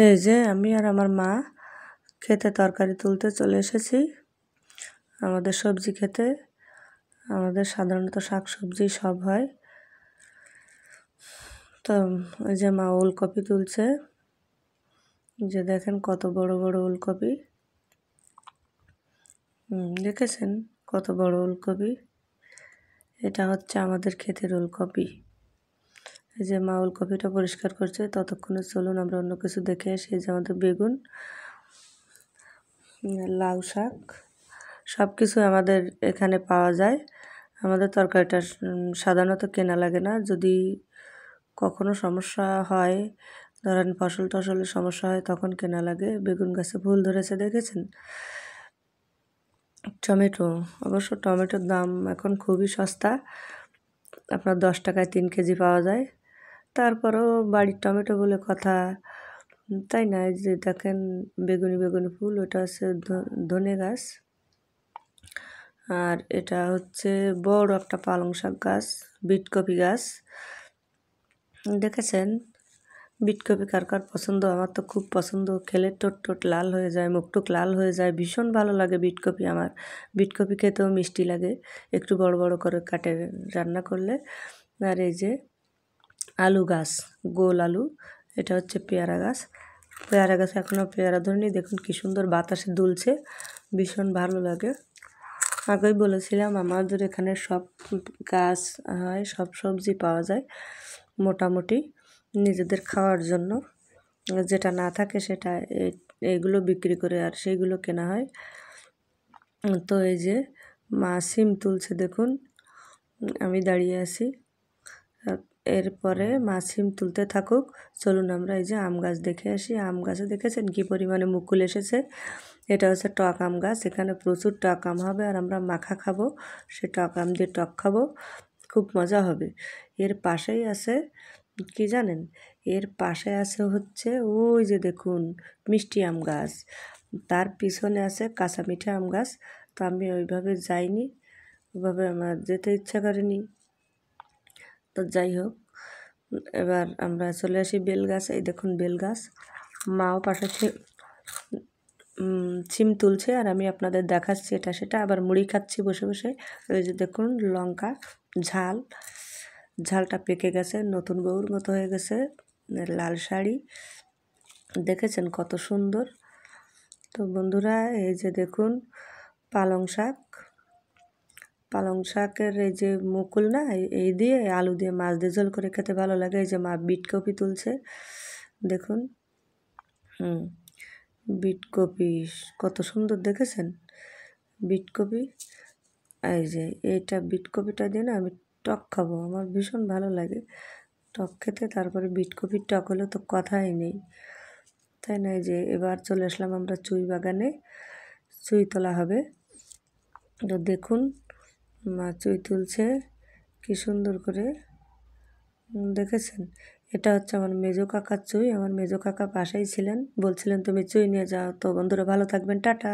এই যে আমি আর আমার মা খেতে তরকারি তুলতে চলে এসেছি। আমাদের সবজি খেতে আমাদের সাধারণত শাক সবজি সব হয়। তো এই যে মা ওলকপি তুলছে, যে দেখেন কত বড় বড় ওলকপি। দেখেছেন কত বড় ওলকপি? এটা হচ্ছে আমাদের ক্ষেতের ওলকপি। এই যে মা ওলকপিটা পরিষ্কার করছে, ততক্ষণে চলুন আমরা অন্য কিছু দেখে আসি। এই যে আমাদের বেগুন, লাউ শাক, সব কিছু আমাদের এখানে পাওয়া যায়। আমাদের তরকারিটা সাধারণত কেনা লাগে না। যদি কখনো সমস্যা হয়, ধরেন ফসল টসলের সমস্যা হয়, তখন কেনা লাগে। বেগুন গাছে ফুল ধরেছে দেখেছেন। টমেটো, অবশ্য টমেটোর দাম এখন খুবই সস্তা, আপনার 10 টাকায় 3 কেজি পাওয়া যায়। তারপরেও বাড়ির টমেটো বলে কথা, তাই না? এই যে দেখেন বেগুনি বেগুনি ফুল, ওটা হচ্ছে ধনে গাছ। আর এটা হচ্ছে বড় একটা পালং শাক গাছ, বিটকপি গাছ। দেখেছেন বিটকপি কার কার পছন্দ? আমার তো খুব পছন্দ, খেলে টোট টোট লাল হয়ে যায়, মুখটুক লাল হয়ে যায়, ভীষণ ভালো লাগে বিটকপি আমার। বিটকপি খেতেও মিষ্টি লাগে, একটু বড় বড় করে কাটে রান্না করলে। আর এই যে আলু গাছ, গোল আলু, এটা হচ্ছে পেয়ারা গাছ। পেয়ারা গাছে এখনও পেয়ারা ধরেনি, দেখুন কি সুন্দর বাতাসে দুলছে, ভীষণ ভালো লাগে। আগেই বলেছিলাম আমাদের এখানে সব গাছ হয়, সব সবজি পাওয়া যায় মোটামুটি নিজেদের খাওয়ার জন্য। যেটা না থাকে সেটা এইগুলো বিক্রি করে আর সেইগুলো কেনা হয়। তো এই যে মা সিম তুলছে, দেখুন আমি দাঁড়িয়ে আছি। এরপরে মা সিম তুলতে থাকুক, চলুন আমরা এই যে আম গাছ দেখে আসি। আম গাছে দেখেছেন কি পরিমাণে মুকুল এসেছে? এটা হচ্ছে টক আম গাছ, এখানে প্রচুর টক আম হবে আর আমরা মাখা খাবো। সে টক আম দিয়ে টক খাবো, খুব মজা হবে। এর পাশেই আছে কি জানেন? এর পাশে আছে হচ্ছে ওই যে দেখুন মিষ্টি আম গাছ, তার পিছনে আছে কাঁচা মিঠা আম গাছ। তো আমি ওইভাবে যাইনি, ওইভাবে আমার যেতে ইচ্ছা করেনি। তো যাই হোক, এবার আমরা চলে আসি বেল গাছ। এই দেখুন বেল গাছ, মাও পাশে সিম তুলছে আর আমি আপনাদের দেখাচ্ছি এটা সেটা, আবার মুড়ি খাচ্ছি বসে বসে। ওই যে দেখুন লঙ্কা ঝাল, ঝালটা পেকে গেছে, নতুন বউর মতো হয়ে গেছে। লাল শাড়ি, দেখেছেন কত সুন্দর? তো বন্ধুরা এই যে দেখুন পালং শাক, পালং শাকের এই যে মুকুল না, এই দিয়ে আলু দিয়ে মাছ দিয়ে ঝোল করে খেতে ভালো লাগে। এই যে মা বিটকপি তুলছে, দেখুন বিটকপি কত সুন্দর, দেখেছেন বিটকপি? এই যে এইটা বিটকপিটা দিয়ে না আমি টক খাবো, আমার ভীষণ ভালো লাগে টক খেতে। তারপরে বিটকপির টক হলে তো কথাই নেই, তাই না? এই যে এবার চলে আসলাম আমরা চুই বাগানে, চুই তোলা হবে। তো দেখুন মা চুই তুলছে কি সুন্দর করে, দেখেছেন? এটা হচ্ছে আমার মেজো কাকার চুই, আমার মেজো কাকা পাশেই ছিলেন, বলছিলেন তুমি চুই নিয়ে যাও। তো বন্ধুরা ভালো থাকবেন, টাটা।